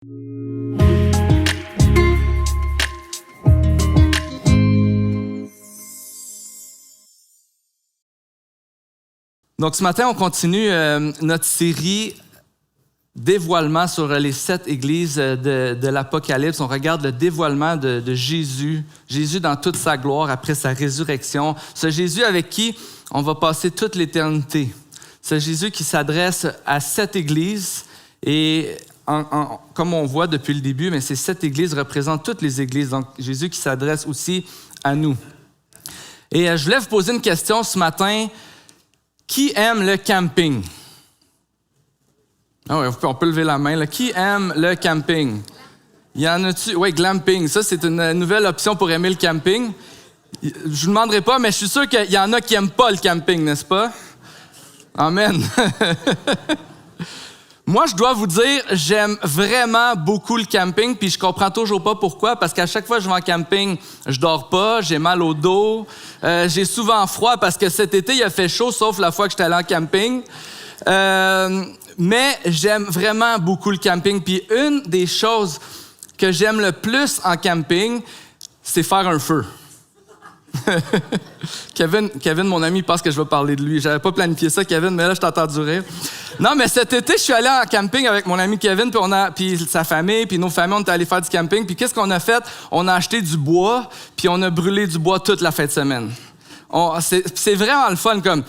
Donc ce matin, on continue notre série dévoilement sur les 7 églises de l'Apocalypse. On regarde le dévoilement de Jésus, Jésus dans toute sa gloire après sa résurrection. Ce Jésus avec qui on va passer toute l'éternité. Ce Jésus qui s'adresse à 7 églises et comme on voit depuis le début, mais ces 7 églises représentent toutes les églises. Donc Jésus qui s'adresse aussi à nous. Et je voulais vous poser une question ce matin. Qui aime le camping? Ah ouais, on peut lever la main. Là. Qui aime le camping? Il y en a-tu? Oui, glamping. Ça, c'est une nouvelle option pour aimer le camping. Je ne vous demanderai pas, mais je suis sûr qu'il y en a qui n'aiment pas le camping, n'est-ce pas? Amen. Moi, je dois vous dire, j'aime vraiment beaucoup le camping, puis je comprends toujours pas pourquoi, parce qu'à chaque fois que je vais en camping, je dors pas, j'ai mal au dos, j'ai souvent froid, parce que cet été, il a fait chaud, sauf la fois que j'étais allé en camping. Mais j'aime vraiment beaucoup le camping, puis une des choses que j'aime le plus en camping, c'est faire un feu. Kevin, mon ami, pense que je vais parler de lui. J'avais pas planifié ça, Kevin, mais là, je t'ai entendu rire. Non, mais cet été, je suis allé en camping avec mon ami Kevin, puis sa famille, puis nos familles, on est allés faire du camping. Puis qu'est-ce qu'on a fait? On a acheté du bois, puis on a brûlé du bois toute la fin de semaine. C'est vraiment le fun, comme...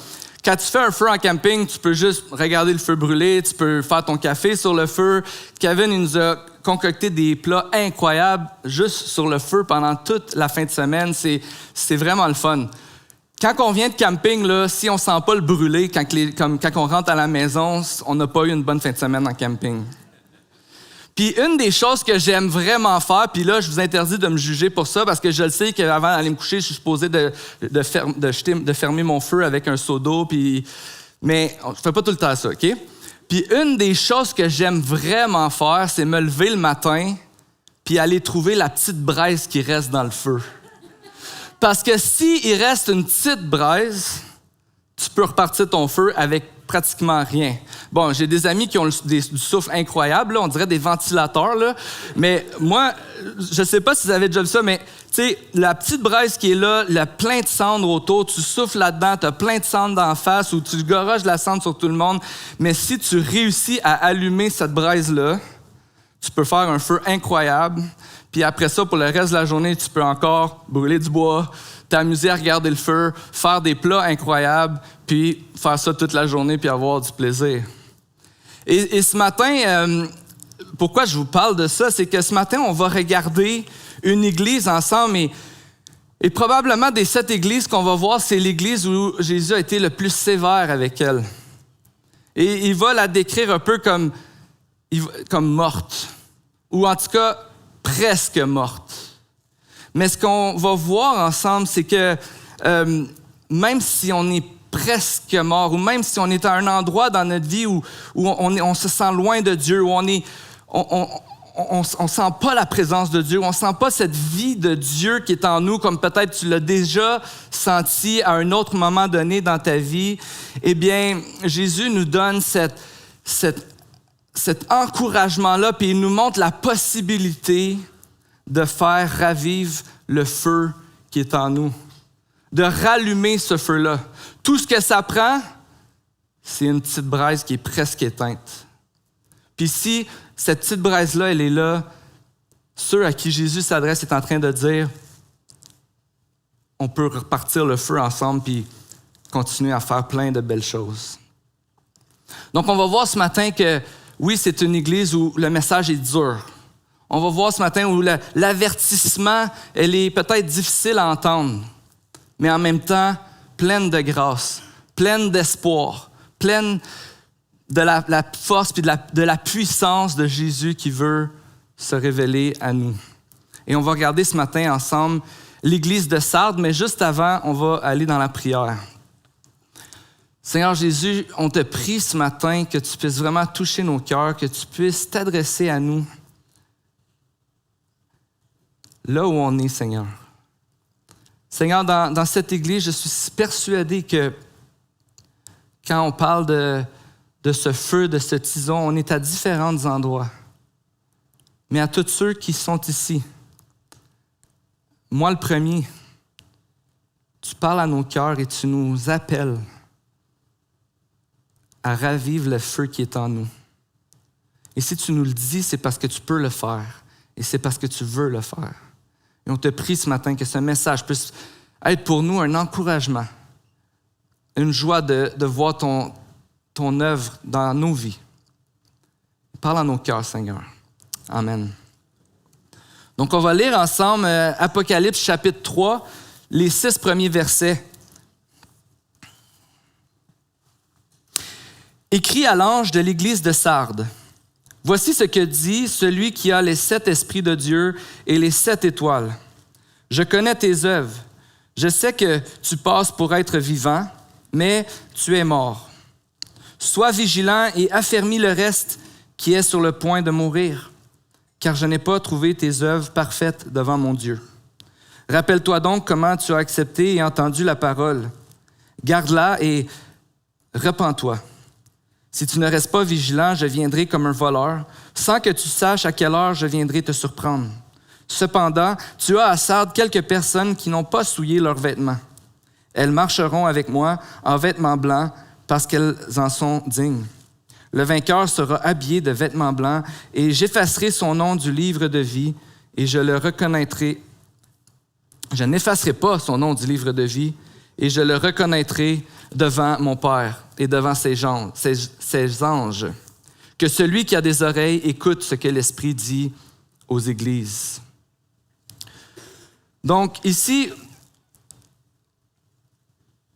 Quand tu fais un feu en camping, tu peux juste regarder le feu brûler, tu peux faire ton café sur le feu. Kevin, il nous a concocté des plats incroyables juste sur le feu pendant toute la fin de semaine. C'est vraiment le fun. Quand on vient de camping, là, si on ne sent pas le brûler, quand on rentre à la maison, on n'a pas eu une bonne fin de semaine en camping. Puis une des choses que j'aime vraiment faire, puis là, je vous interdis de me juger pour ça, parce que je le sais qu'avant d'aller me coucher, je suis supposé de fermer mon feu avec un seau d'eau, mais on ne fait pas tout le temps ça, OK? Puis une des choses que j'aime vraiment faire, c'est me lever le matin puis aller trouver la petite braise qui reste dans le feu. Parce que s'il reste une petite braise, tu peux repartir ton feu avec pratiquement rien. Bon, j'ai des amis qui ont du souffle incroyable, là, on dirait des ventilateurs, là. Mais moi, je sais pas si vous avez déjà vu ça, mais tu sais, la petite braise qui est là, il y a plein de cendres autour, tu souffles là-dedans, tu as plein de cendres d'en face ou tu goroges la cendre sur tout le monde. Mais si tu réussis à allumer cette braise-là, tu peux faire un feu incroyable. Puis après ça, pour le reste de la journée, tu peux encore brûler du bois, t'amuser à regarder le feu, faire des plats incroyables, puis faire ça toute la journée, puis avoir du plaisir. Et ce matin, pourquoi je vous parle de ça, c'est que ce matin, on va regarder une église ensemble, et probablement des 7 églises qu'on va voir, c'est l'église où Jésus a été le plus sévère avec elle. Et il va la décrire un peu comme morte, ou en tout cas, presque morte. Mais ce qu'on va voir ensemble, c'est que même si on est presque mort, ou même si on est à un endroit dans notre vie où on se sent loin de Dieu, où on sent pas la présence de Dieu, où on sent pas cette vie de Dieu qui est en nous, comme peut-être tu l'as déjà senti à un autre moment donné dans ta vie, eh bien, Jésus nous donne cet encouragement-là, puis il nous montre la possibilité de faire ravivre le feu qui est en nous, de rallumer ce feu-là. Tout ce que ça prend, c'est une petite braise qui est presque éteinte. Puis si cette petite braise-là, elle est là, ceux à qui Jésus s'adresse est en train de dire, on peut repartir le feu ensemble puis continuer à faire plein de belles choses. Donc on va voir ce matin que oui, c'est une église où le message est dur. On va voir ce matin où l'avertissement, elle est peut-être difficile à entendre, mais en même temps, pleine de grâce, pleine d'espoir, pleine de la force et de la puissance de Jésus qui veut se révéler à nous. Et on va regarder ce matin ensemble l'église de Sardes, mais juste avant, on va aller dans la prière. Seigneur Jésus, on te prie ce matin que tu puisses vraiment toucher nos cœurs, que tu puisses t'adresser à nous là où on est, Seigneur. Seigneur, dans cette église, je suis persuadé que quand on parle de ce feu, de ce tison, on est à différents endroits. mais à tous ceux qui sont ici. Moi, le premier, tu parles à nos cœurs et tu nous appelles à ravivre le feu qui est en nous. Et si tu nous le dis, c'est parce que tu peux le faire et c'est parce que tu veux le faire. Et on te prie ce matin que ce message puisse être pour nous un encouragement, une joie de voir ton œuvre dans nos vies. Parle à nos cœurs, Seigneur. Amen. Donc, on va lire ensemble Apocalypse chapitre 3, les 6 premiers versets. Écrit à l'ange de l'église de Sardes. Voici ce que dit celui qui a les 7 esprits de Dieu et les 7 étoiles. Je connais tes œuvres. Je sais que tu passes pour être vivant, mais tu es mort. Sois vigilant et affermis le reste qui est sur le point de mourir, car je n'ai pas trouvé tes œuvres parfaites devant mon Dieu. Rappelle-toi donc comment tu as accepté et entendu la parole. Garde-la et repens-toi. Si tu ne restes pas vigilant, je viendrai comme un voleur, sans que tu saches à quelle heure je viendrai te surprendre. Cependant, tu as à Sardes quelques personnes qui n'ont pas souillé leurs vêtements. Elles marcheront avec moi en vêtements blancs parce qu'elles en sont dignes. Le vainqueur sera habillé de vêtements blancs et j'effacerai son nom du livre de vie et je le reconnaîtrai. Je n'effacerai pas son nom du livre de vie et je le reconnaîtrai devant mon Père et devant ses anges. Que celui qui a des oreilles écoute ce que l'Esprit dit aux églises. Donc ici,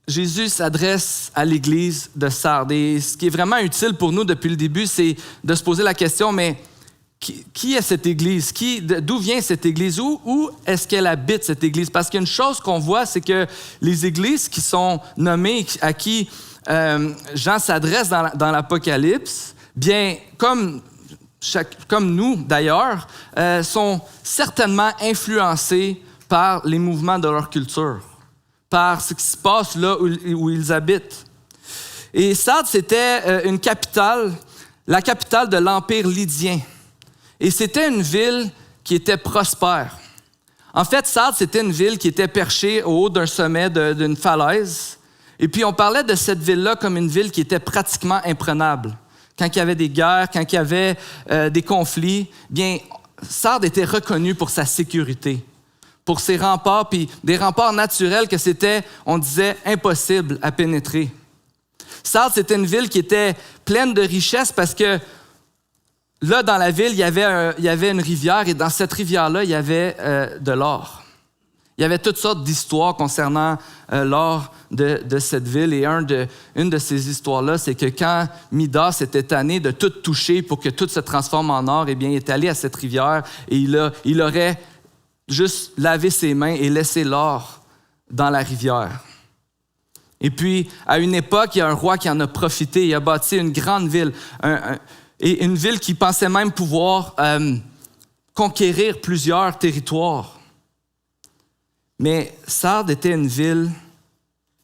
Jésus s'adresse à l'église de Sardes. Et ce qui est vraiment utile pour nous depuis le début, c'est de se poser la question, mais qui est cette église? D'où vient cette église? Où est-ce qu'elle habite, cette église? Parce qu'une chose qu'on voit, c'est que les églises qui sont nommées, à qui Jean s'adresse dans l'Apocalypse, bien, comme nous d'ailleurs, sont certainement influencées par les mouvements de leur culture, par ce qui se passe là où ils habitent. Et Sardes, c'était une capitale, la capitale de l'Empire lydien. Et c'était une ville qui était prospère. En fait, Sardes, c'était une ville qui était perchée au haut d'un sommet d'une falaise. Et puis, on parlait de cette ville-là comme une ville qui était pratiquement imprenable. Quand il y avait des guerres, quand il y avait des conflits, bien, Sardes était reconnue pour sa sécurité, pour ses remparts, puis des remparts naturels que c'était, on disait, impossible à pénétrer. Sardes, c'était une ville qui était pleine de richesses parce que là, dans la ville, il y avait une rivière et dans cette rivière-là, il y avait de l'or. Il y avait toutes sortes d'histoires concernant l'or de cette ville. Et une de ces histoires-là, c'est que quand Midas était tanné de tout toucher pour que tout se transforme en or, eh bien, il est allé à cette rivière et il aurait juste lavé ses mains et laissé l'or dans la rivière. Et puis, à une époque, il y a un roi qui en a profité. Il a bâti une grande ville, et une ville qui pensait même pouvoir conquérir plusieurs territoires. Mais Sardes était une ville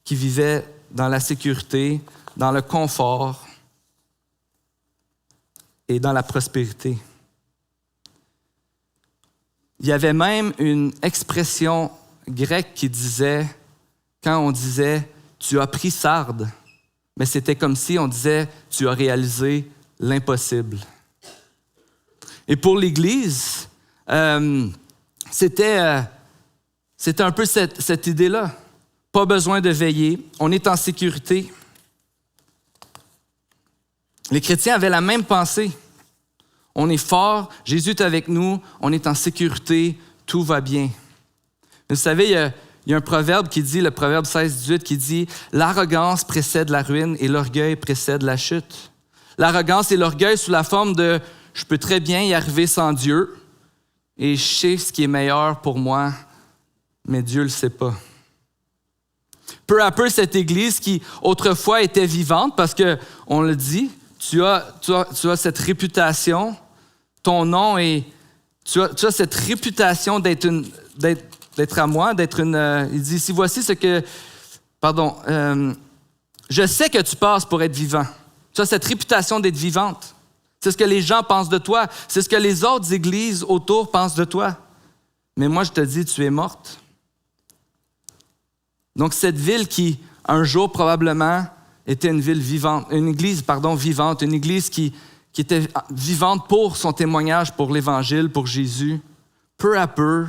qui vivait dans la sécurité, dans le confort et dans la prospérité. Il y avait même une expression grecque qui disait, quand on disait « tu as pris Sardes », mais c'était comme si on disait « tu as réalisé l'impossible ». Et pour l'Église, c'était un peu cette idée-là. Pas besoin de veiller, on est en sécurité. Les chrétiens avaient la même pensée. On est fort, Jésus est avec nous, on est en sécurité, tout va bien. Vous savez, il y a un proverbe qui dit, le proverbe 16-18, qui dit « L'arrogance précède la ruine et l'orgueil précède la chute. » L'arrogance et l'orgueil sous la forme de « je peux très bien y arriver sans Dieu et je sais ce qui est meilleur pour moi, mais Dieu ne le sait pas. » Peu à peu, cette Église qui autrefois était vivante, parce qu'on le dit, tu as cette réputation, ton nom est... Tu as cette réputation d'être à moi, d'être une... il dit, si voici ce que... Pardon. Je sais que tu passes pour être vivant. Tu as cette réputation d'être vivante. C'est ce que les gens pensent de toi. C'est ce que les autres églises autour pensent de toi. Mais moi, je te dis, tu es morte. Donc, cette ville qui, un jour, probablement, était une ville vivante, une église, vivante, une église qui était vivante pour son témoignage, pour l'Évangile, pour Jésus, peu à peu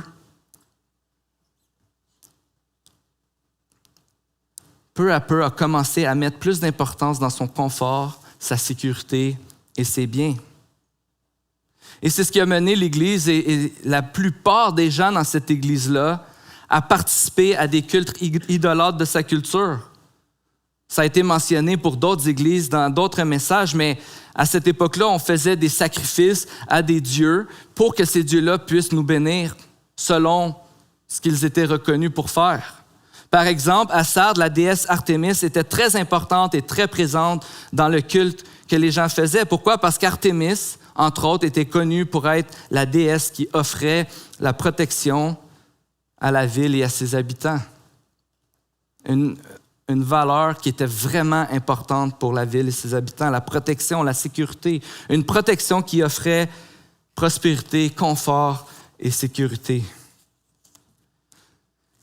a commencé à mettre plus d'importance dans son confort, sa sécurité et ses biens. Et c'est ce qui a mené l'Église et la plupart des gens dans cette Église-là à participer à des cultes idolâtres de sa culture. Ça a été mentionné pour d'autres églises dans d'autres messages, mais à cette époque-là, on faisait des sacrifices à des dieux pour que ces dieux-là puissent nous bénir selon ce qu'ils étaient reconnus pour faire. Par exemple, à Sardes, la déesse Artémis était très importante et très présente dans le culte que les gens faisaient. Pourquoi? Parce qu'Artémis, entre autres, était connue pour être la déesse qui offrait la protection à la ville et à ses habitants. Une valeur qui était vraiment importante pour la ville et ses habitants, la protection, la sécurité. Une protection qui offrait prospérité, confort et sécurité.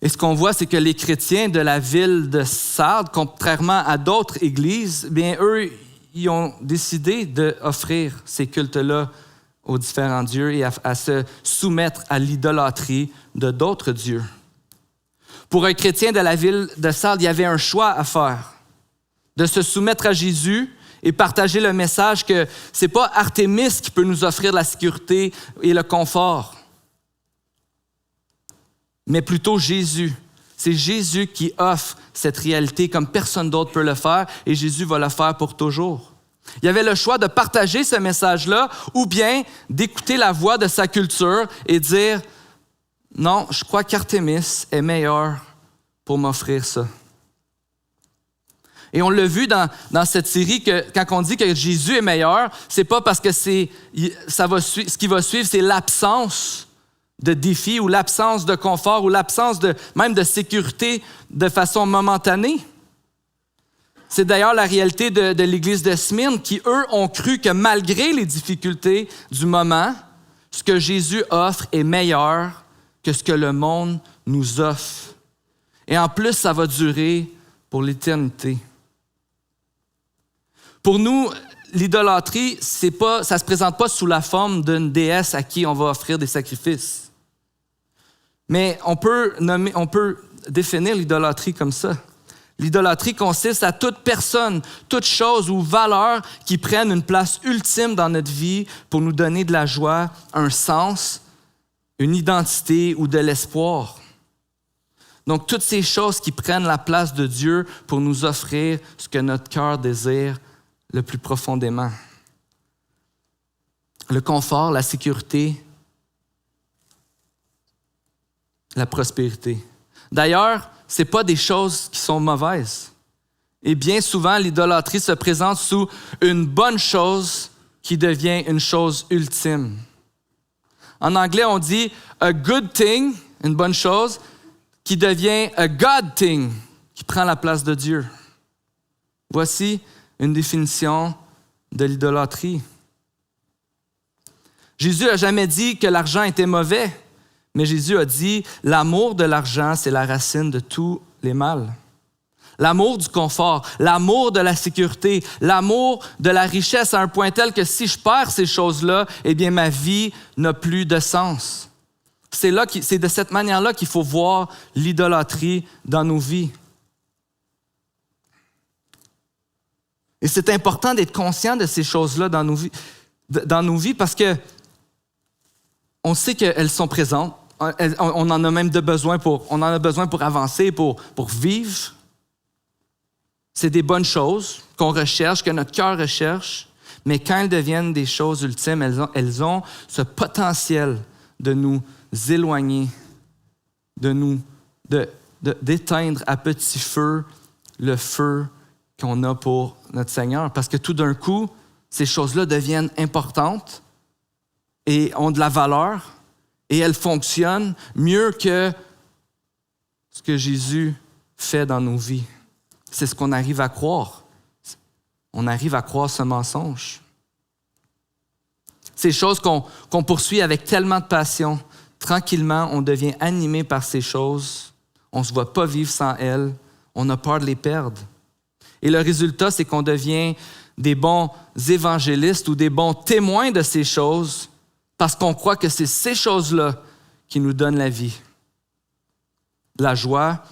Et ce qu'on voit, c'est que les chrétiens de la ville de Sardes, contrairement à d'autres églises, bien eux, ils ont décidé d'offrir ces cultes-là aux différents dieux et à se soumettre à l'idolâtrie de d'autres dieux. Pour un chrétien de la ville de Sardes, il y avait un choix à faire, de se soumettre à Jésus et partager le message que ce n'est pas Artémis qui peut nous offrir la sécurité et le confort, mais plutôt Jésus. C'est Jésus qui offre cette réalité comme personne d'autre peut le faire et Jésus va le faire pour toujours. Il y avait le choix de partager ce message-là ou bien d'écouter la voix de sa culture et dire « Non, je crois qu'Artémis est meilleur pour m'offrir ça. » Et on l'a vu dans cette série que quand on dit que Jésus est meilleur, c'est pas parce que ce qui va suivre, c'est l'absence de défi ou l'absence de confort ou l'absence même de sécurité de façon momentanée. C'est d'ailleurs la réalité de l'Église de Smyrne qui, eux, ont cru que malgré les difficultés du moment, ce que Jésus offre est meilleur que ce que le monde nous offre. Et en plus, ça va durer pour l'éternité. Pour nous, l'idolâtrie, ça ne se présente pas sous la forme d'une déesse à qui on va offrir des sacrifices. Mais on peut définir l'idolâtrie comme ça. L'idolâtrie consiste à toute personne, toute chose ou valeur qui prenne une place ultime dans notre vie pour nous donner de la joie, un sens, une identité ou de l'espoir. Donc, toutes ces choses qui prennent la place de Dieu pour nous offrir ce que notre cœur désire le plus profondément. Le confort, la sécurité, la prospérité. D'ailleurs, ce n'est pas des choses qui sont mauvaises. Et bien souvent, l'idolâtrie se présente sous une bonne chose qui devient une chose ultime. En anglais, on dit « a good thing », une bonne chose, qui devient « a God thing », qui prend la place de Dieu. Voici une définition de l'idolâtrie. Jésus n'a jamais dit que l'argent était mauvais. Mais Jésus a dit, l'amour de l'argent, c'est la racine de tous les mâles. L'amour du confort, l'amour de la sécurité, l'amour de la richesse à un point tel que si je perds ces choses-là, eh bien ma vie n'a plus de sens. C'est de cette manière-là qu'il faut voir l'idolâtrie dans nos vies. Et c'est important d'être conscient de ces choses-là dans nos vies parce que on sait qu'elles sont présentes. On en a même besoin pour avancer, pour vivre. C'est des bonnes choses qu'on recherche, que notre cœur recherche, mais quand elles deviennent des choses ultimes, elles ont ce potentiel de nous éloigner, d'éteindre à petit feu le feu qu'on a pour notre Seigneur. Parce que tout d'un coup, ces choses-là deviennent importantes et ont de la valeur et elles fonctionnent mieux que ce que Jésus fait dans nos vies. C'est ce qu'on arrive à croire. On arrive à croire ce mensonge. Ces choses qu'on poursuit avec tellement de passion. Tranquillement, on devient animé par ces choses. On ne se voit pas vivre sans elles. On a peur de les perdre. Et le résultat, c'est qu'on devient des bons évangélistes ou des bons témoins de ces choses parce qu'on croit que c'est ces choses-là qui nous donnent la vie, la joie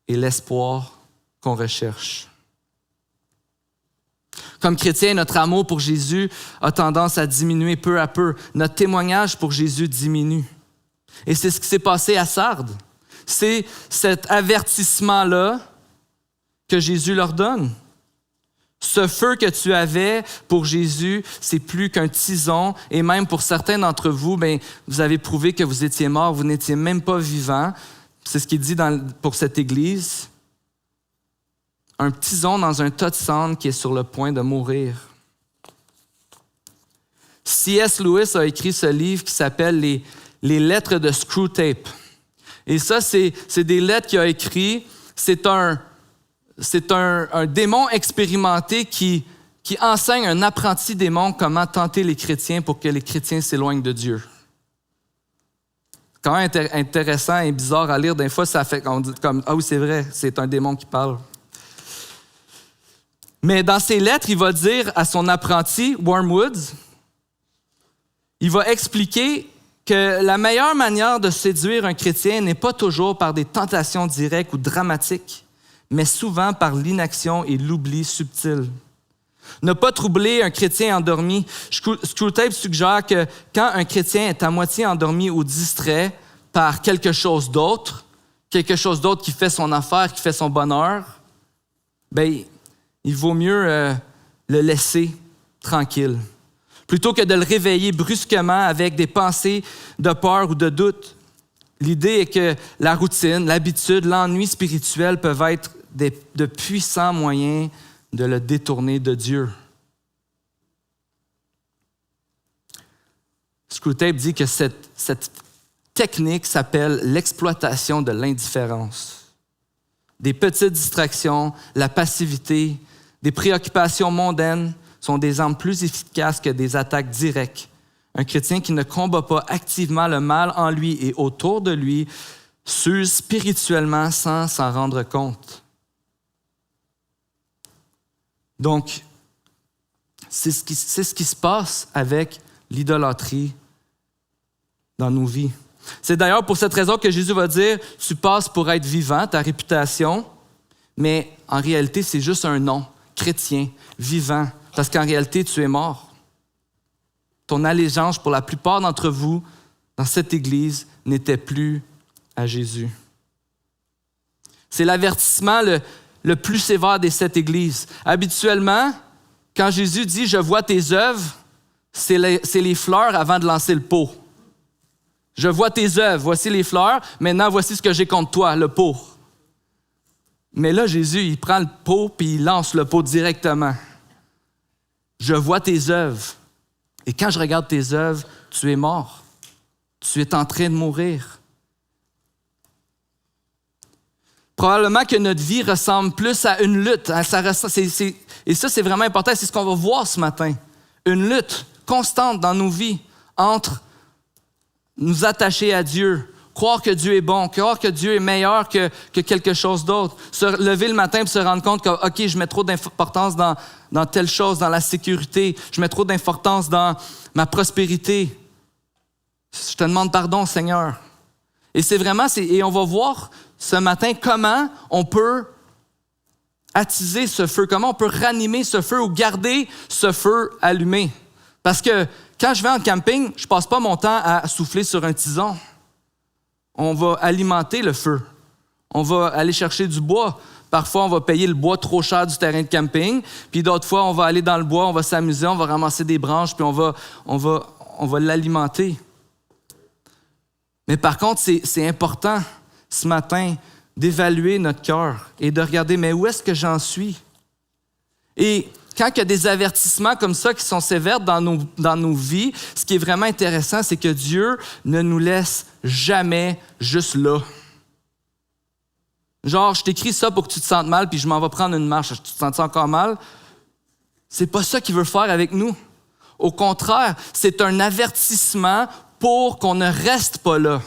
et l'espoir qu'on recherche. Comme chrétiens, notre amour pour Jésus a tendance à diminuer peu à peu. Notre témoignage pour Jésus diminue. Et c'est ce qui s'est passé à Sardes. C'est cet avertissement-là que Jésus leur donne. Ce feu que tu avais pour Jésus, c'est plus qu'un tison. Et même pour certains d'entre vous, vous avez prouvé que vous étiez morts, vous n'étiez même pas vivants. C'est ce qu'il dit pour cette Église. Un tison dans un tas de cendres qui est sur le point de mourir. C.S. Lewis a écrit ce livre qui s'appelle Les lettres de Screwtape. Et ça, c'est des lettres qu'il a écrites. C'est un démon expérimenté qui enseigne un apprenti démon comment tenter les chrétiens pour que les chrétiens s'éloignent de Dieu. C'est quand même intéressant et bizarre à lire. Des fois, ça fait qu'on dit comme « Ah oui, c'est vrai, c'est un démon qui parle ». Mais dans ses lettres, il va dire à son apprenti, Wormwood, il va expliquer que la meilleure manière de séduire un chrétien n'est pas toujours par des tentations directes ou dramatiques, mais souvent par l'inaction et l'oubli subtil. Ne pas troubler un chrétien endormi. Screwtape suggère que quand un chrétien est à moitié endormi ou distrait par quelque chose d'autre qui fait son affaire, qui fait son bonheur, il vaut mieux le laisser tranquille, plutôt que de le réveiller brusquement avec des pensées de peur ou de doute. L'idée est que la routine, l'habitude, l'ennui spirituel peuvent être de puissants moyens de le détourner de Dieu. Screwtape dit que cette technique s'appelle l'exploitation de l'indifférence. Des petites distractions, la passivité, des préoccupations mondaines sont des armes plus efficaces que des attaques directes. Un chrétien qui ne combat pas activement le mal en lui et autour de lui s'use spirituellement sans s'en rendre compte. Donc, c'est ce qui se passe avec l'idolâtrie dans nos vies. C'est d'ailleurs pour cette raison que Jésus va dire « Tu passes pour être vivant, ta réputation, mais en réalité, c'est juste un nom, chrétien, vivant, parce qu'en réalité, tu es mort. » Ton allégeance pour la plupart d'entre vous dans cette Église n'était plus à Jésus. C'est l'avertissement le plus sévère des 7 Églises. Habituellement, quand Jésus dit « Je vois tes œuvres », c'est les fleurs avant de lancer le pot. Je vois tes œuvres, voici les fleurs, maintenant voici ce que j'ai contre toi, le pot. Mais là, Jésus, il prend le pot puis il lance le pot directement. Je vois tes œuvres. Et quand je regarde tes œuvres, tu es mort. Tu es en train de mourir. Probablement que notre vie ressemble plus à une lutte. Et ça, c'est vraiment important. C'est ce qu'on va voir ce matin. Une lutte constante dans nos vies entre nous attacher à Dieu, croire que Dieu est bon, croire que Dieu est meilleur que quelque chose d'autre, se lever le matin et se rendre compte que, OK, je mets trop d'importance dans telle chose, dans la sécurité, je mets trop d'importance dans ma prospérité. Je te demande pardon, Seigneur. Et et on va voir ce matin comment on peut attiser ce feu, comment on peut ranimer ce feu ou garder ce feu allumé. Parce que quand je vais en camping, je ne passe pas mon temps à souffler sur un tison. On va alimenter le feu. On va aller chercher du bois. Parfois, on va payer le bois trop cher du terrain de camping. Puis d'autres fois, on va aller dans le bois, on va s'amuser, on va ramasser des branches, puis on va l'alimenter. Mais par contre, c'est important ce matin d'évaluer notre cœur et de regarder, mais où est-ce que j'en suis? Et quand il y a des avertissements comme ça qui sont sévères dans nos vies, ce qui est vraiment intéressant, c'est que Dieu ne nous laisse jamais juste là. Genre, je t'écris ça pour que tu te sentes mal, puis je m'en vais prendre une marche. Tu te sens encore mal? C'est pas ça qu'il veut faire avec nous. Au contraire, c'est un avertissement pour qu'on ne reste pas là,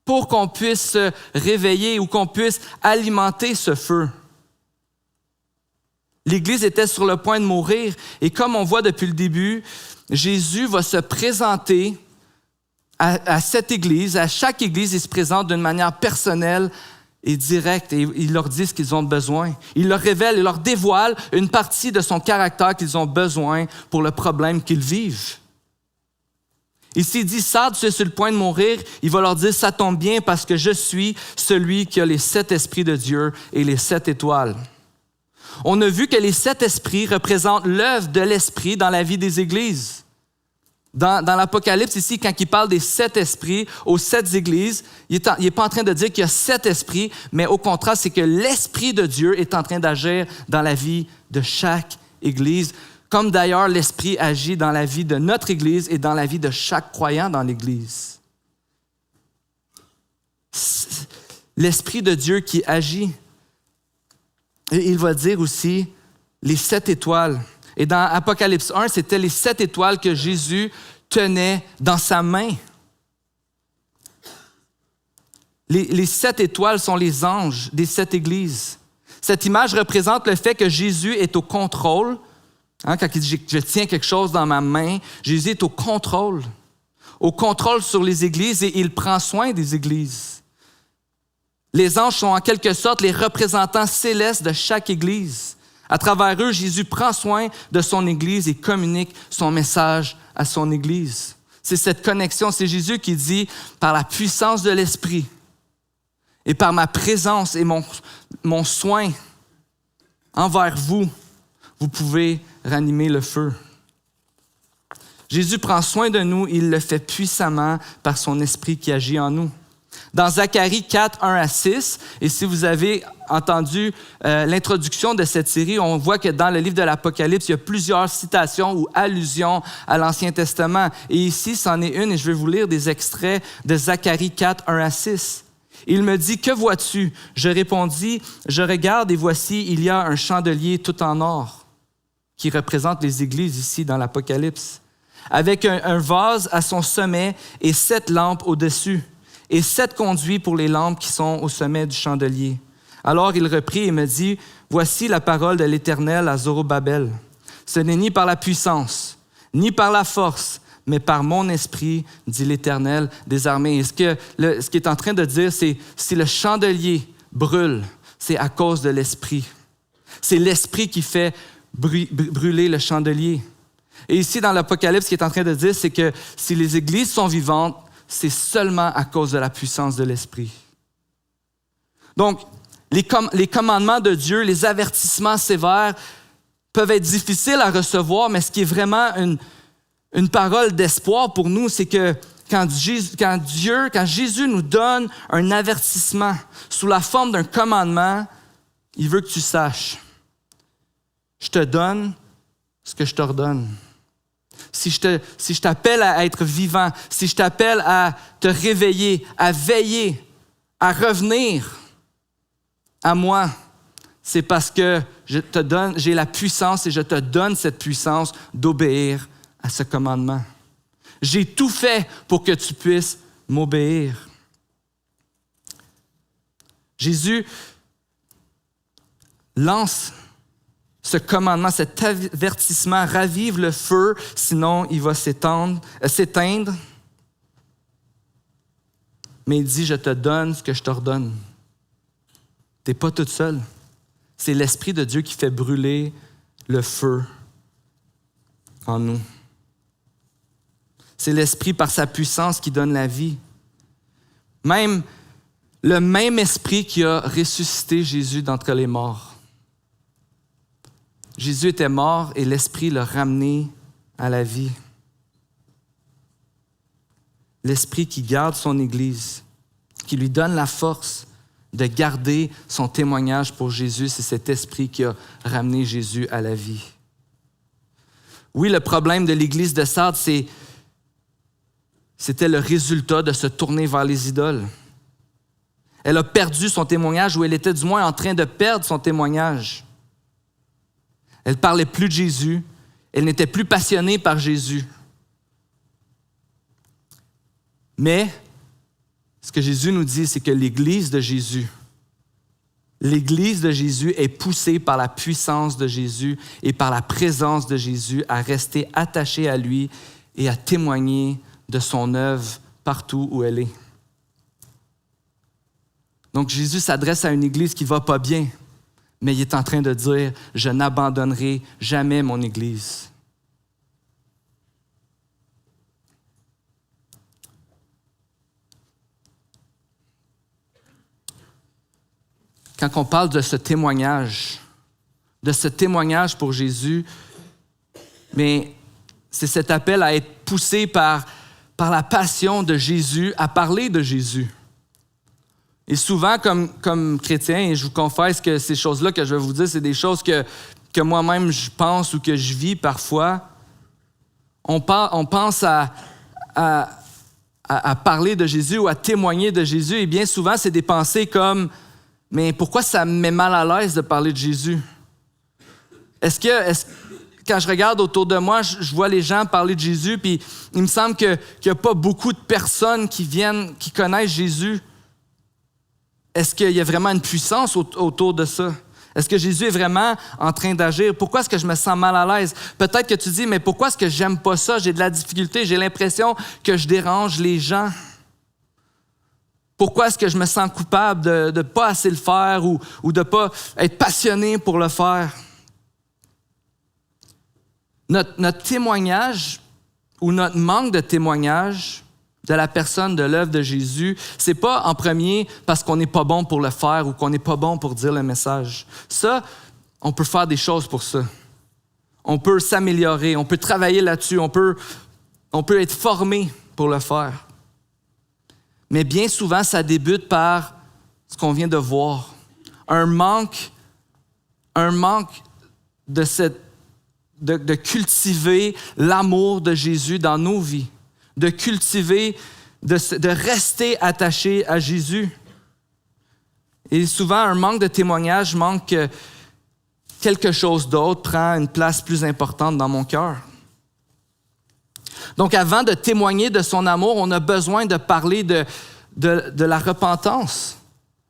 pour qu'on puisse se réveiller ou qu'on puisse alimenter ce feu. L'Église était sur le point de mourir et comme on voit depuis le début, Jésus va se présenter à cette Église, à chaque Église, il se présente d'une manière personnelle et directe et il leur dit ce qu'ils ont besoin. Il leur révèle, il leur dévoile une partie de son caractère qu'ils ont besoin pour le problème qu'ils vivent. Ici, il dit, Sardes, tu es sur le point de mourir. Il va leur dire, ça tombe bien parce que je suis celui qui a les 7 esprits de Dieu et les 7 étoiles. On a vu que les 7 esprits représentent l'œuvre de l'esprit dans la vie des églises. Dans l'Apocalypse, ici, quand il parle des 7 esprits aux 7 églises, il n'est pas en train de dire qu'il y a 7 esprits, mais au contraire, c'est que l'Esprit de Dieu est en train d'agir dans la vie de chaque église, comme d'ailleurs l'Esprit agit dans la vie de notre Église et dans la vie de chaque croyant dans l'Église. L'Esprit de Dieu qui agit. Et il va dire aussi les 7 étoiles. Et dans Apocalypse 1, c'était les 7 étoiles que Jésus tenait dans sa main. Les 7 étoiles sont les anges des 7 églises. Cette image représente le fait que Jésus est au contrôle. Quand il dit « je tiens quelque chose dans ma main », Jésus est au contrôle sur les églises et il prend soin des églises. Les anges sont en quelque sorte les représentants célestes de chaque église. À travers eux, Jésus prend soin de son église et communique son message à son église. C'est cette connexion, c'est Jésus qui dit « par la puissance de l'Esprit et par ma présence et mon soin envers vous, vous pouvez ranimer le feu. » Jésus prend soin de nous, il le fait puissamment par son esprit qui agit en nous. Dans Zacharie 4, 1-6, et si vous avez entendu l'introduction de cette série, on voit que dans le livre de l'Apocalypse, il y a plusieurs citations ou allusions à l'Ancien Testament. Et ici, c'en est une, et je vais vous lire des extraits de Zacharie 4, 1-6. Il me dit, « Que vois-tu? » Je répondis, « Je regarde et voici, il y a un chandelier tout en or, qui représente les églises ici dans l'Apocalypse, avec un vase à son sommet et 7 lampes au-dessus, et 7 conduits pour les lampes qui sont au sommet du chandelier. » Alors il reprit et me dit, « Voici la parole de l'Éternel à Zorobabel. Ce n'est ni par la puissance, ni par la force, mais par mon esprit, dit l'Éternel des armées. » Et ce qu'il est en train de dire, c'est si le chandelier brûle, c'est à cause de l'esprit. C'est l'esprit qui fait brûler le chandelier. Et ici, dans l'Apocalypse, ce qu'il est en train de dire, c'est que si les églises sont vivantes, c'est seulement à cause de la puissance de l'esprit. Donc, les commandements de Dieu, les avertissements sévères peuvent être difficiles à recevoir, mais ce qui est vraiment une parole d'espoir pour nous, c'est que quand Jésus nous donne un avertissement sous la forme d'un commandement, il veut que tu saches, je te donne ce que je t'ordonne. Si je t'appelle à être vivant, si je t'appelle à te réveiller, à veiller, à revenir à moi, c'est parce que j'ai la puissance et je te donne cette puissance d'obéir à ce commandement. J'ai tout fait pour que tu puisses m'obéir. Jésus lance ce commandement, cet avertissement, ravive le feu, sinon il va s'éteindre. Mais il dit, je te donne ce que je t'ordonne. Tu n'es pas toute seule. C'est l'Esprit de Dieu qui fait brûler le feu en nous. C'est l'Esprit par sa puissance qui donne la vie. Même le même Esprit qui a ressuscité Jésus d'entre les morts. Jésus était mort et l'Esprit l'a ramené à la vie. L'Esprit qui garde son Église, qui lui donne la force de garder son témoignage pour Jésus, c'est cet Esprit qui a ramené Jésus à la vie. Oui, le problème de l'Église de Sardes, c'était le résultat de se tourner vers les idoles. Elle a perdu son témoignage, ou elle était du moins en train de perdre son témoignage. Elle ne parlait plus de Jésus. Elle n'était plus passionnée par Jésus. Mais ce que Jésus nous dit, c'est que l'Église de Jésus est poussée par la puissance de Jésus et par la présence de Jésus à rester attachée à lui et à témoigner de son œuvre partout où elle est. Donc Jésus s'adresse à une Église qui ne va pas bien, mais il est en train de dire « Je n'abandonnerai jamais mon Église ». Quand on parle de ce témoignage pour Jésus, mais c'est cet appel à être poussé par la passion de Jésus, à parler de Jésus. Et souvent, comme chrétien, et je vous confesse que ces choses-là que je vais vous dire, c'est des choses que moi-même je pense ou que je vis parfois. On pense à parler de Jésus ou à témoigner de Jésus, et bien souvent, c'est des pensées comme « Mais pourquoi ça me met mal à l'aise de parler de Jésus? » Quand je regarde autour de moi, je vois les gens parler de Jésus, puis il me semble qu'il n'y a pas beaucoup de personnes qui connaissent Jésus. Est-ce qu'il y a vraiment une puissance autour de ça? Est-ce que Jésus est vraiment en train d'agir? Pourquoi est-ce que je me sens mal à l'aise? Peut-être que tu dis, mais pourquoi est-ce que j'aime pas ça? J'ai de la difficulté, j'ai l'impression que je dérange les gens. Pourquoi est-ce que je me sens coupable de ne pas assez le faire ou de ne pas être passionné pour le faire? Notre témoignage ou notre manque de témoignage de la personne, de l'œuvre de Jésus, c'est pas en premier parce qu'on n'est pas bon pour le faire ou qu'on n'est pas bon pour dire le message. Ça, on peut faire des choses pour ça. On peut s'améliorer, on peut travailler là-dessus, on peut être formé pour le faire. Mais bien souvent, ça débute par ce qu'on vient de voir. Un manque de cultiver l'amour de Jésus dans nos vies, de cultiver, de rester attaché à Jésus. Et souvent, un manque de témoignage manque que quelque chose d'autre prend une place plus importante dans mon cœur. Donc, avant de témoigner de son amour, on a besoin de parler de la repentance,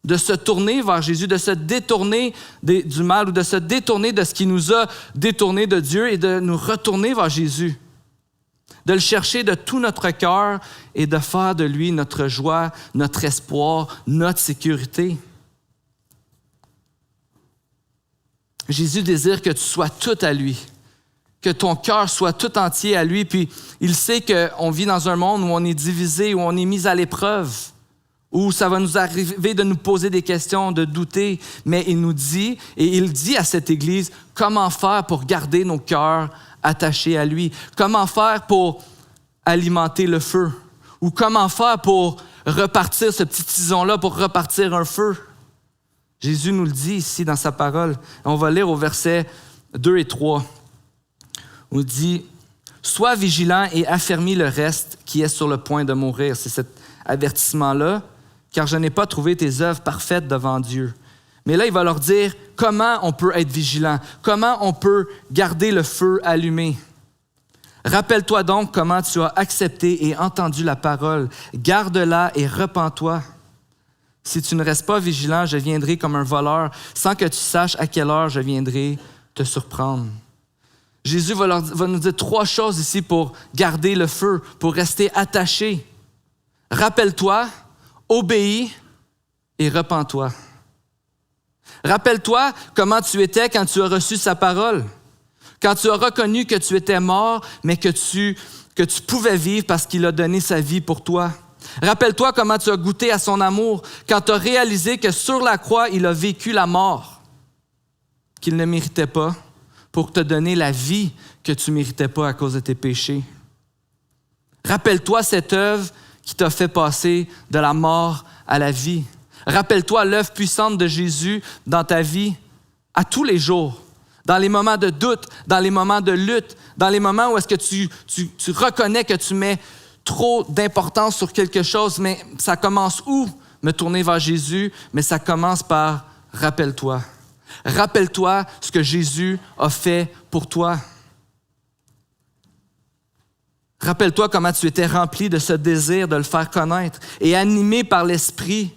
de se tourner vers Jésus, de se détourner du mal ou de se détourner de ce qui nous a détournés de Dieu et de nous retourner vers Jésus, de le chercher de tout notre cœur et de faire de lui notre joie, notre espoir, notre sécurité. Jésus désire que tu sois tout à lui, que ton cœur soit tout entier à lui, puis il sait qu'on vit dans un monde où on est divisé, où on est mis à l'épreuve, où ça va nous arriver de nous poser des questions, de douter, mais il nous dit, et il dit à cette Église, comment faire pour garder nos cœurs attachés à lui, comment faire pour alimenter le feu, ou comment faire pour repartir ce petit tison-là, pour repartir un feu. Jésus nous le dit ici dans sa parole. On va lire au verset 2 et 3. On dit « Sois vigilant et affermis le reste qui est sur le point de mourir. » C'est cet avertissement-là. « Car je n'ai pas trouvé tes œuvres parfaites devant Dieu. » Mais là, il va leur dire comment on peut être vigilant, comment on peut garder le feu allumé. « Rappelle-toi donc comment tu as accepté et entendu la parole. Garde-la et repens-toi. Si tu ne restes pas vigilant, je viendrai comme un voleur, sans que tu saches à quelle heure je viendrai te surprendre. » Jésus va nous dire 3 choses ici pour garder le feu, pour rester attaché. Rappelle-toi, obéis et repens-toi. Rappelle-toi comment tu étais quand tu as reçu sa parole, quand tu as reconnu que tu étais mort, mais que tu pouvais vivre parce qu'il a donné sa vie pour toi. Rappelle-toi comment tu as goûté à son amour, quand tu as réalisé que sur la croix, il a vécu la mort qu'il ne méritait pas, pour te donner la vie que tu ne méritais pas à cause de tes péchés. Rappelle-toi cette œuvre qui t'a fait passer de la mort à la vie. Rappelle-toi l'œuvre puissante de Jésus dans ta vie à tous les jours, dans les moments de doute, dans les moments de lutte, dans les moments où est-ce que tu reconnais que tu mets trop d'importance sur quelque chose, mais ça commence où? Me tourner vers Jésus, mais ça commence par « rappelle-toi ». Rappelle-toi ce que Jésus a fait pour toi. Rappelle-toi comment tu étais rempli de ce désir de le faire connaître et animé par l'Esprit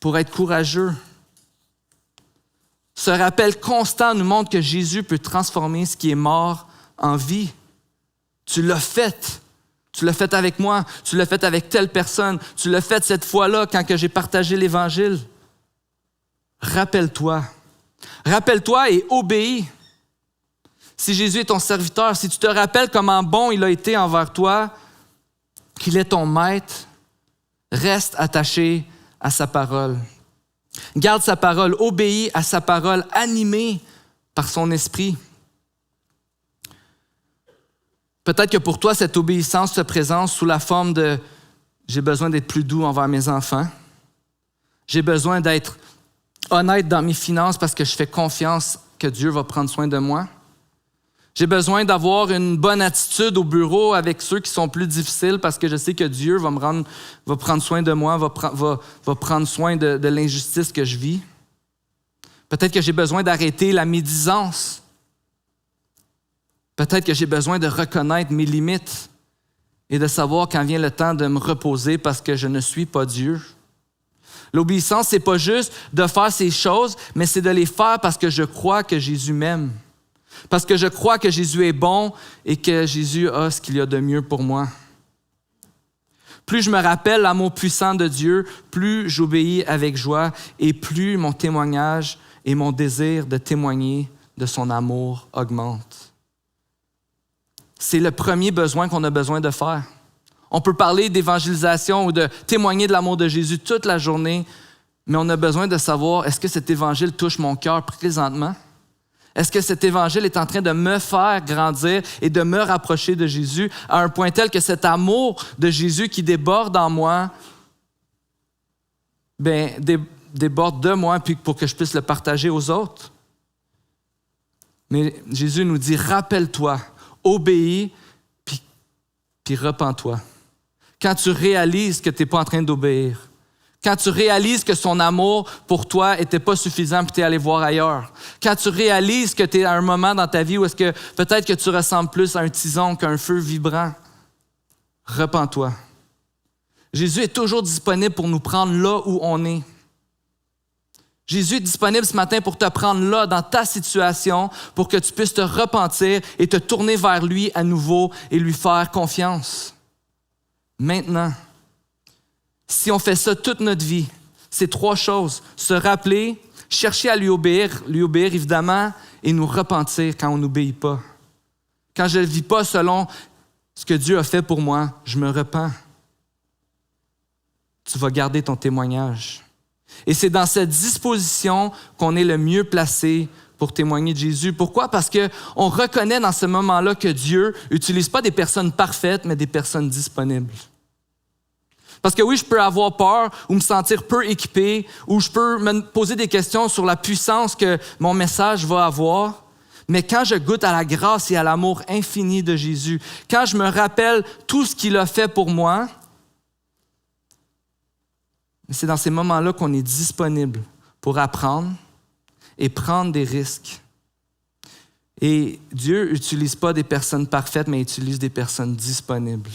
pour être courageux. Ce rappel constant nous montre que Jésus peut transformer ce qui est mort en vie. Tu l'as fait. Tu l'as fait avec moi. Tu l'as fait avec telle personne. Tu l'as fait cette fois-là quand que j'ai partagé l'Évangile. Rappelle-toi. Rappelle-toi et obéis. Si Jésus est ton serviteur, si tu te rappelles comment bon il a été envers toi, qu'il est ton maître, reste attaché à sa parole. Garde sa parole, obéis à sa parole, animé par son esprit. Peut-être que pour toi, cette obéissance se présente sous la forme de « j'ai besoin d'être plus doux envers mes enfants. J'ai besoin d'être honnête dans mes finances parce que je fais confiance que Dieu va prendre soin de moi. J'ai besoin d'avoir une bonne attitude au bureau avec ceux qui sont plus difficiles parce que je sais que Dieu va prendre soin de moi, va prendre soin de l'injustice que je vis. Peut-être que j'ai besoin d'arrêter la médisance. Peut-être que j'ai besoin de reconnaître mes limites et de savoir quand vient le temps de me reposer parce que je ne suis pas Dieu. L'obéissance, c'est pas juste de faire ces choses, mais c'est de les faire parce que je crois que Jésus m'aime. Parce que je crois que Jésus est bon et que Jésus a ce qu'il y a de mieux pour moi. Plus je me rappelle l'amour puissant de Dieu, plus j'obéis avec joie et plus mon témoignage et mon désir de témoigner de son amour augmente. C'est le premier besoin qu'on a besoin de faire. On peut parler d'évangélisation ou de témoigner de l'amour de Jésus toute la journée, mais on a besoin de savoir, est-ce que cet évangile touche mon cœur présentement? Est-ce que cet évangile est en train de me faire grandir et de me rapprocher de Jésus à un point tel que cet amour de Jésus qui déborde en moi, déborde de moi puis pour que je puisse le partager aux autres? Mais Jésus nous dit, rappelle-toi, obéis, puis repens-toi. Quand tu réalises que tu n'es pas en train d'obéir, quand tu réalises que son amour pour toi n'était pas suffisant puis tu es allé voir ailleurs, quand tu réalises que tu es à un moment dans ta vie où est-ce que peut-être que tu ressembles plus à un tison qu'à un feu vibrant, repens-toi. Jésus est toujours disponible pour nous prendre là où on est. Jésus est disponible ce matin pour te prendre là dans ta situation pour que tu puisses te repentir et te tourner vers lui à nouveau et lui faire confiance. Maintenant, si on fait ça toute notre vie, c'est 3 choses. Se rappeler, chercher à lui obéir évidemment, et nous repentir quand on n'obéit pas. Quand je ne vis pas selon ce que Dieu a fait pour moi, je me repens. Tu vas garder ton témoignage. Et c'est dans cette disposition qu'on est le mieux placé pour témoigner de Jésus. Pourquoi? Parce qu'on reconnaît dans ce moment-là que Dieu n'utilise pas des personnes parfaites, mais des personnes disponibles. Parce que oui, je peux avoir peur ou me sentir peu équipé ou je peux me poser des questions sur la puissance que mon message va avoir. Mais quand je goûte à la grâce et à l'amour infini de Jésus, quand je me rappelle tout ce qu'il a fait pour moi, c'est dans ces moments-là qu'on est disponible pour apprendre et prendre des risques. Et Dieu n'utilise pas des personnes parfaites, mais il utilise des personnes disponibles.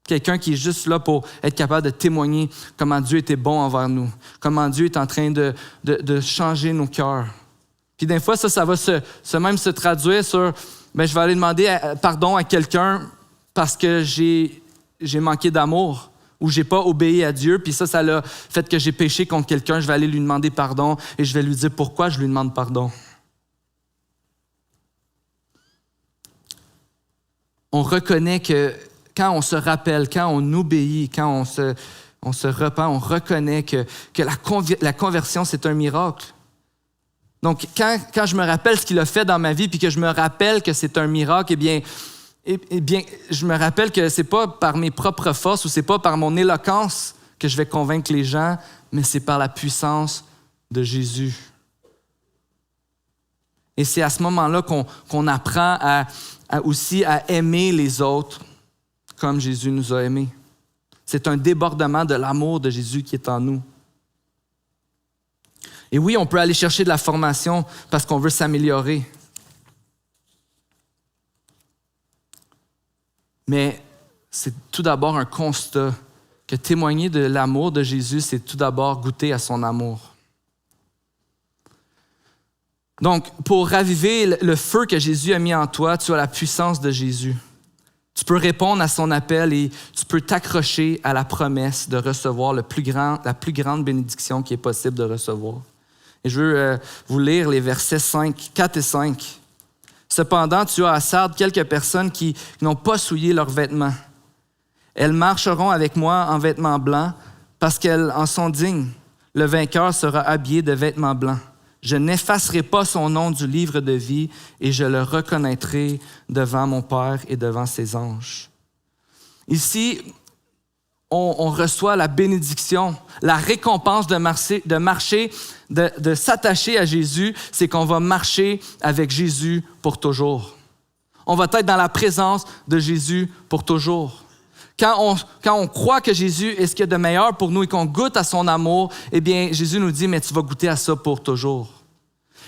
Quelqu'un qui est juste là pour être capable de témoigner comment Dieu était bon envers nous, comment Dieu est en train de changer nos cœurs. Puis des fois, ça va se traduire sur je vais aller demander pardon à quelqu'un parce que j'ai manqué d'amour ou j'ai pas obéi à Dieu, puis ça l'a fait que j'ai péché contre quelqu'un, je vais aller lui demander pardon et je vais lui dire pourquoi je lui demande pardon. On reconnaît que quand on se rappelle, quand on obéit, quand on se repent, on reconnaît que la conversion, c'est un miracle. Donc, quand je me rappelle ce qu'il a fait dans ma vie puis que je me rappelle que c'est un miracle, eh bien, je me rappelle que c'est pas par mes propres forces ou c'est pas par mon éloquence que je vais convaincre les gens, mais c'est par la puissance de Jésus. Et c'est à ce moment-là qu'on apprend aussi à aimer les autres comme Jésus nous a aimés. C'est un débordement de l'amour de Jésus qui est en nous. Et oui, on peut aller chercher de la formation parce qu'on veut s'améliorer. Mais c'est tout d'abord un constat que témoigner de l'amour de Jésus, c'est tout d'abord goûter à son amour. Donc, pour raviver le feu que Jésus a mis en toi, tu as la puissance de Jésus. Tu peux répondre à son appel et tu peux t'accrocher à la promesse de recevoir la plus grande bénédiction qui est possible de recevoir. Et je veux vous lire les versets 4 et 5. « Cependant, tu as à Sardes quelques personnes qui n'ont pas souillé leurs vêtements. Elles marcheront avec moi en vêtements blancs parce qu'elles en sont dignes. Le vainqueur sera habillé de vêtements blancs. Je n'effacerai pas son nom du livre de vie et je le reconnaîtrai devant mon Père et devant ses anges. » Ici, on reçoit la bénédiction, la récompense de marcher, de s'attacher à Jésus, c'est qu'on va marcher avec Jésus pour toujours. On va être dans la présence de Jésus pour toujours. Quand on croit que Jésus est ce qu'il y a de meilleur pour nous et qu'on goûte à son amour, eh bien, Jésus nous dit, mais tu vas goûter à ça pour toujours.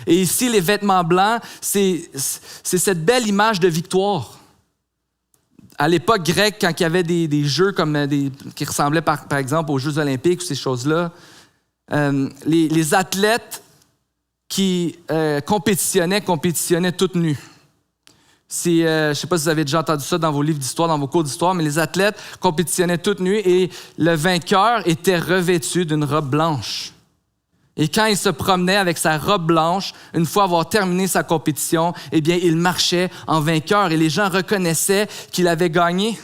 Et ici, les vêtements blancs, c'est cette belle image de victoire. À l'époque grecque, quand il y avait des jeux qui ressemblaient par exemple aux Jeux olympiques ou ces choses-là, les athlètes qui compétitionnaient toutes nus. Je ne sais pas si vous avez déjà entendu ça dans vos livres d'histoire, dans vos cours d'histoire, mais les athlètes compétitionnaient toutes nus et le vainqueur était revêtu d'une robe blanche. Et quand il se promenait avec sa robe blanche, une fois avoir terminé sa compétition, eh bien, il marchait en vainqueur et les gens reconnaissaient qu'il avait gagné.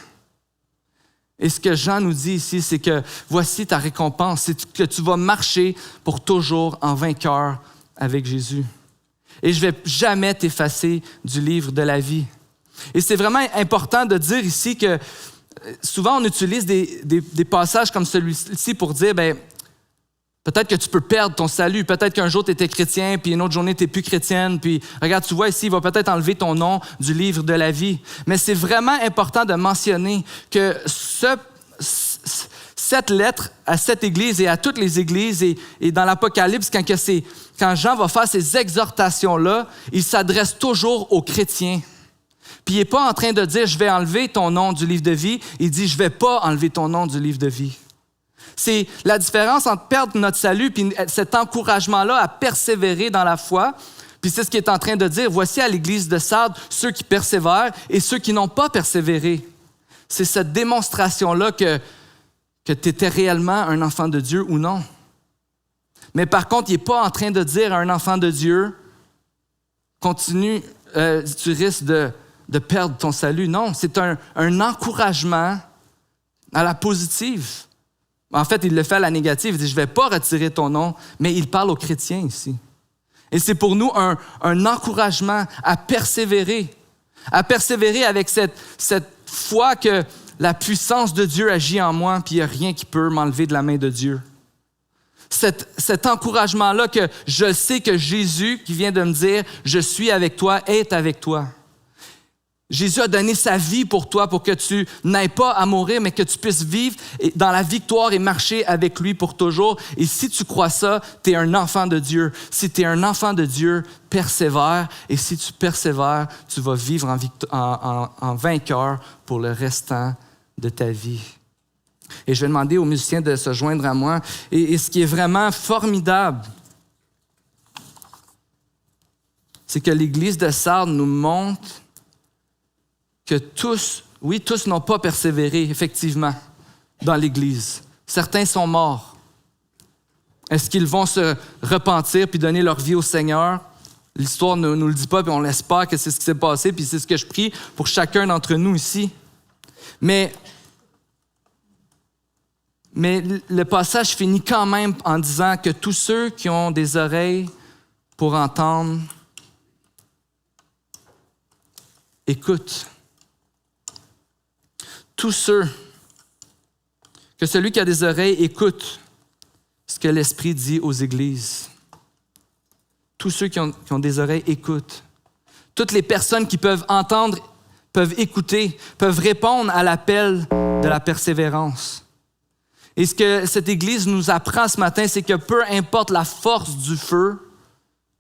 Et ce que Jean nous dit ici, c'est que voici ta récompense, c'est que tu vas marcher pour toujours en vainqueur avec Jésus. Et je ne vais jamais t'effacer du livre de la vie. Et c'est vraiment important de dire ici que souvent on utilise des passages comme celui-ci pour dire, peut-être que tu peux perdre ton salut. Peut-être qu'un jour, tu étais chrétien, puis une autre journée, tu n'es plus chrétienne. Puis, regarde, tu vois ici, il va peut-être enlever ton nom du livre de la vie. Mais c'est vraiment important de mentionner que cette lettre à cette église et à toutes les églises et dans l'Apocalypse, quand Jean va faire ces exhortations-là, il s'adresse toujours aux chrétiens. Puis, il n'est pas en train de dire « je vais enlever ton nom du livre de vie ». Il dit « je ne vais pas enlever ton nom du livre de vie ». C'est la différence entre perdre notre salut et cet encouragement-là à persévérer dans la foi. Puis c'est ce qu'il est en train de dire. Voici à l'église de Sardes ceux qui persévèrent et ceux qui n'ont pas persévéré. C'est cette démonstration-là que tu étais réellement un enfant de Dieu ou non. Mais par contre, il n'est pas en train de dire à un enfant de Dieu, continue, tu risques de perdre ton salut. Non, c'est un encouragement à la positive. En fait, il le fait à la négative. Il dit, je ne vais pas retirer ton nom, mais il parle aux chrétiens ici. Et c'est pour nous un encouragement à persévérer avec cette foi que la puissance de Dieu agit en moi, puis il n'y a rien qui peut m'enlever de la main de Dieu. Cet encouragement-là que je sais que Jésus, qui vient de me dire, je suis avec toi, est avec toi. Jésus a donné sa vie pour toi, pour que tu n'aies pas à mourir, mais que tu puisses vivre dans la victoire et marcher avec lui pour toujours. Et si tu crois ça, tu es un enfant de Dieu. Si tu es un enfant de Dieu, persévère. Et si tu persévères, tu vas vivre en vainqueur pour le restant de ta vie. Et je vais demander aux musiciens de se joindre à moi. Et ce qui est vraiment formidable, c'est que l'Église de Sardes nous montre que tous n'ont pas persévéré, effectivement, dans l'Église. Certains sont morts. Est-ce qu'ils vont se repentir puis donner leur vie au Seigneur? L'histoire ne nous le dit pas, puis on l'espère que c'est ce qui s'est passé, puis c'est ce que je prie pour chacun d'entre nous ici. Mais le passage finit quand même en disant que tous ceux qui ont des oreilles pour entendre, écoutent. Tous ceux, que celui qui a des oreilles écoute ce que l'Esprit dit aux églises. Tous ceux qui ont des oreilles écoutent. Toutes les personnes qui peuvent entendre, peuvent écouter, peuvent répondre à l'appel de la persévérance. Et ce que cette Église nous apprend ce matin, c'est que peu importe la force du feu,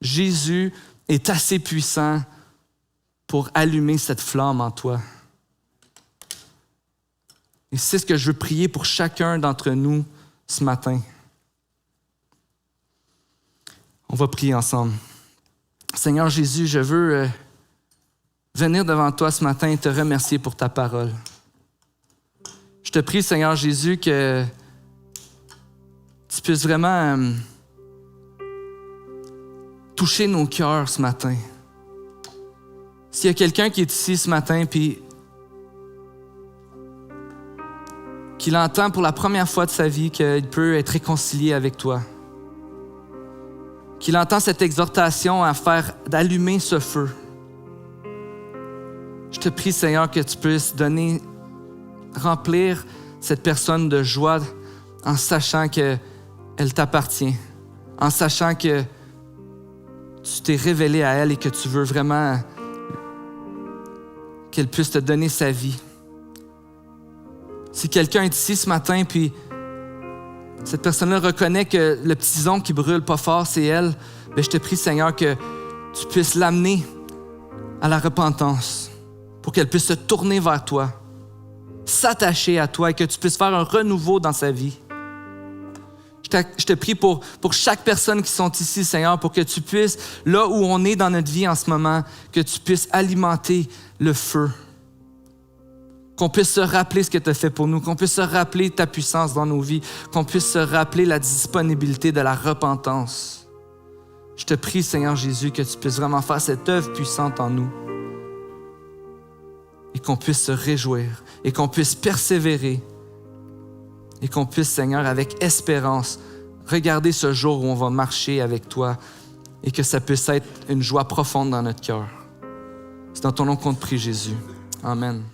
Jésus est assez puissant pour allumer cette flamme en toi. Et c'est ce que je veux prier pour chacun d'entre nous ce matin. On va prier ensemble. Seigneur Jésus, je veux venir devant toi ce matin et te remercier pour ta parole. Je te prie, Seigneur Jésus, que tu puisses vraiment toucher nos cœurs ce matin. S'il y a quelqu'un qui est ici ce matin puis qu'il entend pour la première fois de sa vie qu'il peut être réconcilié avec toi, qu'il entend cette exhortation à d'allumer ce feu, je te prie, Seigneur, que tu puisses remplir cette personne de joie en sachant qu'elle t'appartient, en sachant que tu t'es révélé à elle et que tu veux vraiment qu'elle puisse te donner sa vie. Si quelqu'un est ici ce matin, puis cette personne-là reconnaît que le tison qui brûle pas fort, c'est elle, bien, je te prie, Seigneur, que tu puisses l'amener à la repentance pour qu'elle puisse se tourner vers toi, s'attacher à toi et que tu puisses faire un renouveau dans sa vie. Je te prie pour chaque personne qui sont ici, Seigneur, pour que tu puisses, là où on est dans notre vie en ce moment, que tu puisses alimenter le feu. Qu'on puisse se rappeler ce que tu as fait pour nous, qu'on puisse se rappeler ta puissance dans nos vies, qu'on puisse se rappeler la disponibilité de la repentance. Je te prie, Seigneur Jésus, que tu puisses vraiment faire cette œuvre puissante en nous et qu'on puisse se réjouir et qu'on puisse persévérer et qu'on puisse, Seigneur, avec espérance, regarder ce jour où on va marcher avec toi et que ça puisse être une joie profonde dans notre cœur. C'est dans ton nom qu'on te prie, Jésus. Amen.